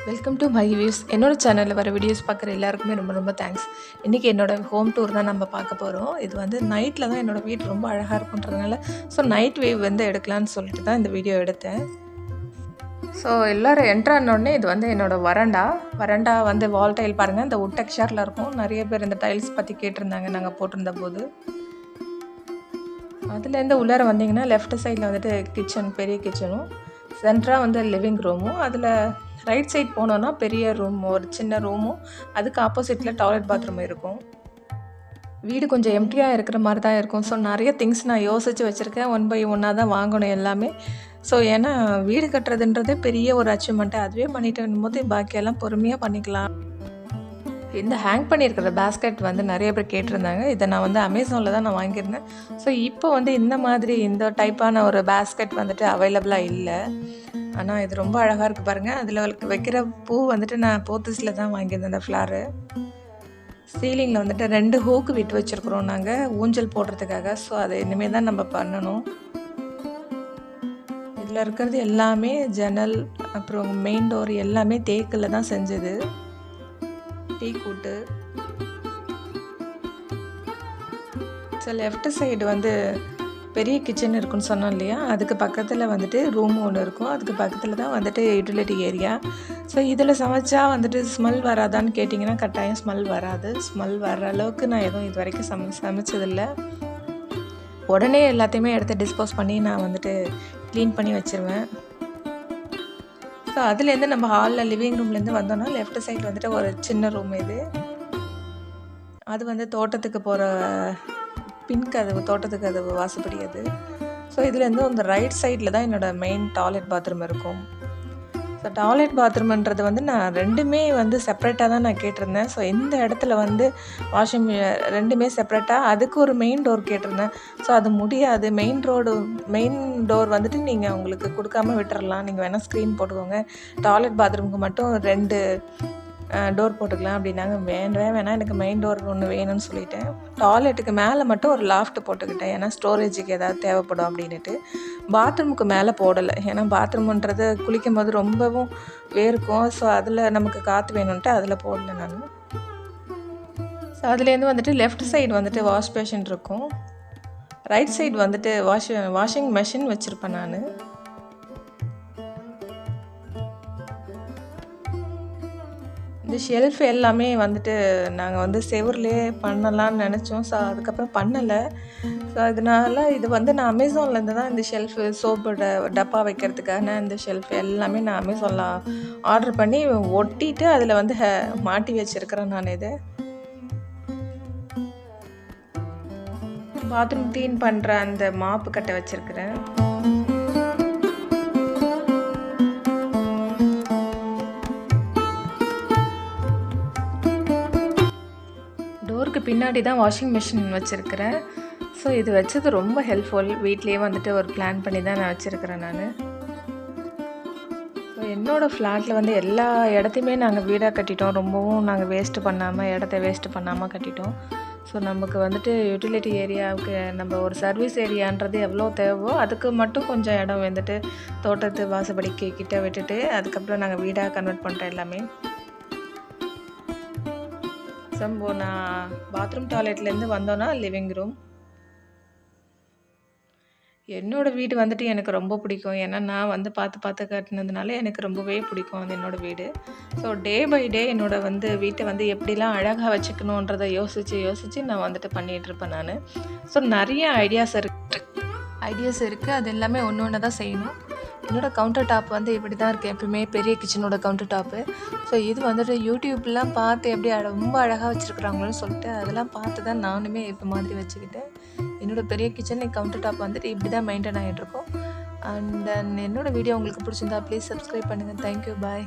Welcome to my views. என்னோட சேனலில் வர வீடியோஸ் பார்க்குற எல்லாருக்குமே ரொம்ப ரொம்ப தேங்க்ஸ். இன்றைக்கி என்னோடய ஹோம் டூர் தான் நம்ம பார்க்க போகிறோம். இது வந்து நைட்டில் தான் என்னோடய வீடு ரொம்ப அழகாக இருக்குன்றதுனால நைட் வேவ் வந்து எடுக்கலான்னு சொல்லிட்டு தான் இந்த வீடியோ எடுத்தேன். எல்லோரும் என்ட்ரானோடனே இது வந்து என்னோடய வராண்டா வந்து வால் டைல் பாருங்கள், இந்த வுட் டெக்ஸ்சரில் இருக்கும். நிறைய பேர் இந்த டைல்ஸ் பற்றி கேட்டிருந்தாங்க நாங்கள் போட்டிருந்த போது. அதுலேருந்து உள்ளார வந்தீங்கன்னா லெஃப்ட் சைடில் வந்துட்டு கிச்சன், பெரிய கிச்சனும், சென்டராக வந்து லிவிங் ரூமும், அதில் ரைட் சைட் போனோன்னா பெரிய ரூம், ஒரு சின்ன ரூமும், அதுக்கு ஆப்போசிட்டில் டாய்லெட் பாத்ரூம் இருக்கும். வீடு கொஞ்சம் எம்டியாக இருக்கிற மாதிரி தான் இருக்கும். நிறைய திங்ஸ் நான் யோசித்து வச்சுருக்கேன். 1 by 1 தான் வாங்கணும் எல்லாமே. ஏன்னா வீடு கட்டுறதுன்றதே பெரிய ஒரு அச்சீவ்மெண்ட்டு. அதுவே பண்ணிட்டு போது பாக்கியெல்லாம் பொறுமையாக பண்ணிக்கலாம். இந்த ஹேங் பண்ணியிருக்கிற பேஸ்கெட் வந்து நிறைய பேர் கேட்டிருந்தாங்க. இதை நான் வந்து அமேசானில் தான் நான் வாங்கியிருந்தேன். இப்போ வந்து இந்த மாதிரி இந்த டைப்பான ஒரு பேஸ்கெட் வந்துட்டு அவைலபிளாக இல்லை. ஆனால் இது ரொம்ப அழகாக இருக்குது பாருங்கள். அதில் வைக்கிற பூ வந்துட்டு நான் போத்தீஸில் தான் வாங்கியிருந்தேன். அந்த ஃப்ளாரு சீலிங்கில் வந்துட்டு 2 ஹூக்கு விட்டு வச்சுருக்குறோம் நாங்கள் ஊஞ்சல் போடுறதுக்காக. அதை இனிமேல் தான் நம்ம பண்ணணும். இதில் இருக்கிறது எல்லாமே ஜன்னல், அப்புறம் மெயின் டோர் எல்லாமே தேக்கில் தான் செஞ்சது. டீ கூட்டு. லெஃப்ட் சைடு வந்து பெரிய கிச்சன் இருக்குன்னு சொன்னோம் இல்லையா, அதுக்கு பக்கத்தில் வந்துட்டு ரூம் ஒன்று இருக்கும். அதுக்கு பக்கத்தில் தான் வந்துட்டு யூட்டிலிட்டி ஏரியா. இதில் சமைச்சா வந்துட்டு ஸ்மெல் வராதான்னு கேட்டிங்கன்னா கட்டாயம் ஸ்மெல் வராது. ஸ்மெல் வர்ற அளவுக்கு நான் எதுவும் இது வரைக்கும் சமைச்சதில்லை. உடனே எல்லாத்தையுமே எடுத்து டிஸ்போஸ் பண்ணி நான் வந்துட்டு க்ளீன் பண்ணி வச்சுருவேன். அதுலேருந்து நம்ம ஹாலில் லிவிங் ரூம்லேருந்து வந்தோன்னா லெஃப்ட் சைடில் வந்துட்டு ஒரு சின்ன ரூம் இது. அது வந்து தோட்டத்துக்கு போகிற பின் கதவு, தோட்டத்துக்கு கதவு, வாசப்படி அது. இதுலேருந்து அந்த ரைட் சைடில் தான் என்னோடய மெயின் டாய்லெட் பாத்ரூம் இருக்கும். டாய்லெட் பாத்ரூம்ன்றது வந்து நான் 2மே வந்து செப்பரேட்டாக தான் நான் கேட்டிருந்தேன். இந்த இடத்துல வந்து வாஷிங் 2மே செப்பரேட்டாக, அதுக்கு ஒரு மெயின் டோர் கேட்டிருந்தேன். அது முடியாது. மெயின் டோர் வந்துட்டு நீங்கள் உங்களுக்கு கொடுக்காம விட்டுறலாம். நீங்கள் வேணால் ஸ்க்ரீன் போட்டுக்கோங்க. டாய்லெட் பாத்ரூமுக்கு மட்டும் 2 டோர் போட்டுக்கலாம் அப்படின்னாங்க. வேணாம், எனக்கு மெயின் டோர் ஒன்று வேணும்னு சொல்லிட்டேன். டாய்லெட்டுக்கு மேலே மட்டும் ஒரு லாஃப்ட் போட்டுக்கிட்டேன். ஏன்னா ஸ்டோரேஜுக்கு ஏதாவது தேவைப்படும் அப்படின்ட்டு. பாத்ரூமுக்கு மேலே போடலை. ஏன்னா பாத்ரூம்ன்றது குளிக்கும் போது ரொம்பவும் வேர்க்கும். அதில் நமக்கு காற்று வேணும்ன்ட்டு அதில் போடலை நான். அதுலேருந்து வந்துட்டு லெஃப்ட் சைடு வந்துட்டு வாஷ் பேஷன் இருக்கும். ரைட் சைடு வந்துட்டு வாஷிங் மெஷின் வச்சுருப்பேன் நான். இந்த ஷெல்ஃப் எல்லாமே வந்துட்டு நாங்கள் வந்து செவர்லேயே பண்ணலான்னு நினச்சோம். அதுக்கப்புறம் பண்ணலை. அதனால இது வந்து நான் அமேசான்லேருந்து தான் இந்த ஷெல்ஃபு, சோப்பு டப்பா வைக்கிறதுக்கான இந்த ஷெல்ஃப் எல்லாமே நான் அமேசானில் ஆர்டர் பண்ணி ஒட்டிட்டு அதில் வந்து மாட்டி வச்சுருக்கிறேன் நான். இது பாத்ரூம் க்ளீன் பண்ணுற அந்த மாப்பு கட்டை வச்சுருக்கிறேன். டோருக்கு பின்னாடி தான் வாஷிங் மிஷின் வச்சுருக்கிறேன். இது வச்சது ரொம்ப ஹெல்ப்ஃபுல். வீட்லேயே வந்துட்டு ஒரு பிளான் பண்ணி தான் நான் வச்சுருக்கிறேன் நான். என்னோடய ஃப்ளாட்டில் வந்து எல்லா இடத்தையுமே நாங்கள் வீடாக கட்டிட்டோம். ரொம்பவும் நாங்கள் இடத்த வேஸ்ட்டு பண்ணாமல் கட்டிட்டோம். நமக்கு வந்துட்டு யூட்டிலிட்டி ஏரியாவுக்கு நம்ம ஒரு சர்வீஸ் ஏரியான்றது எவ்வளோ தேவையோ அதுக்கு மட்டும் கொஞ்சம் இடம் வந்துட்டு தோட்டத்து வாசப்படிக்கு கிட்ட விட்டுட்டு அதுக்கப்புறம் நாங்கள் வீடாக கன்வெர்ட் பண்ணுறோம் எல்லாமே. நான் பாத்ரூம் டாய்லெட்லேருந்து வந்தோன்னா லிவிங் ரூம். என்னோடய வீடு வந்துட்டு எனக்கு ரொம்ப பிடிக்கும். ஏன்னா நான் வந்து பார்த்து கட்டினதுனால எனக்கு ரொம்பவே பிடிக்கும் அது என்னோடய வீடு. டே பை டே என்னோடய வந்து வீட்டை வந்து எப்படிலாம் அழகாக வச்சுக்கணுன்றதை யோசித்து நான் வந்துட்டு பண்ணிகிட்ருப்பேன் நான். நிறைய ஐடியாஸ் இருக்குது. அது எல்லாமே ஒன்று தான் செய்யணும். என்னோடய கவுண்டர் டாப் வந்து இப்படி தான் இருக்குது. எப்பவுமே பெரிய கிச்சனோட கவுண்டர் டாப்பு. இது வந்துட்டு யூடியூப்லாம் பார்த்து எப்படி ரொம்ப அழகாக வச்சுருக்குறாங்களோன்னு சொல்லிட்டு அதெல்லாம் பார்த்து தான் நானுமே இப்போ மாதிரி வச்சுக்கிட்டேன். என்னோடய பெரிய கிச்சன் கவுண்டர் டாப் வந்துட்டு இப்படி தான் மெயின்டைன் ஆகிட்ருக்கோம். அண்ட் தென் என்னோடய வீடியோ உங்களுக்கு பிடிச்சிருந்தா ப்ளீஸ் சப்ஸ்கிரைப் பண்ணுங்கள். தேங்க்யூ, பாய்.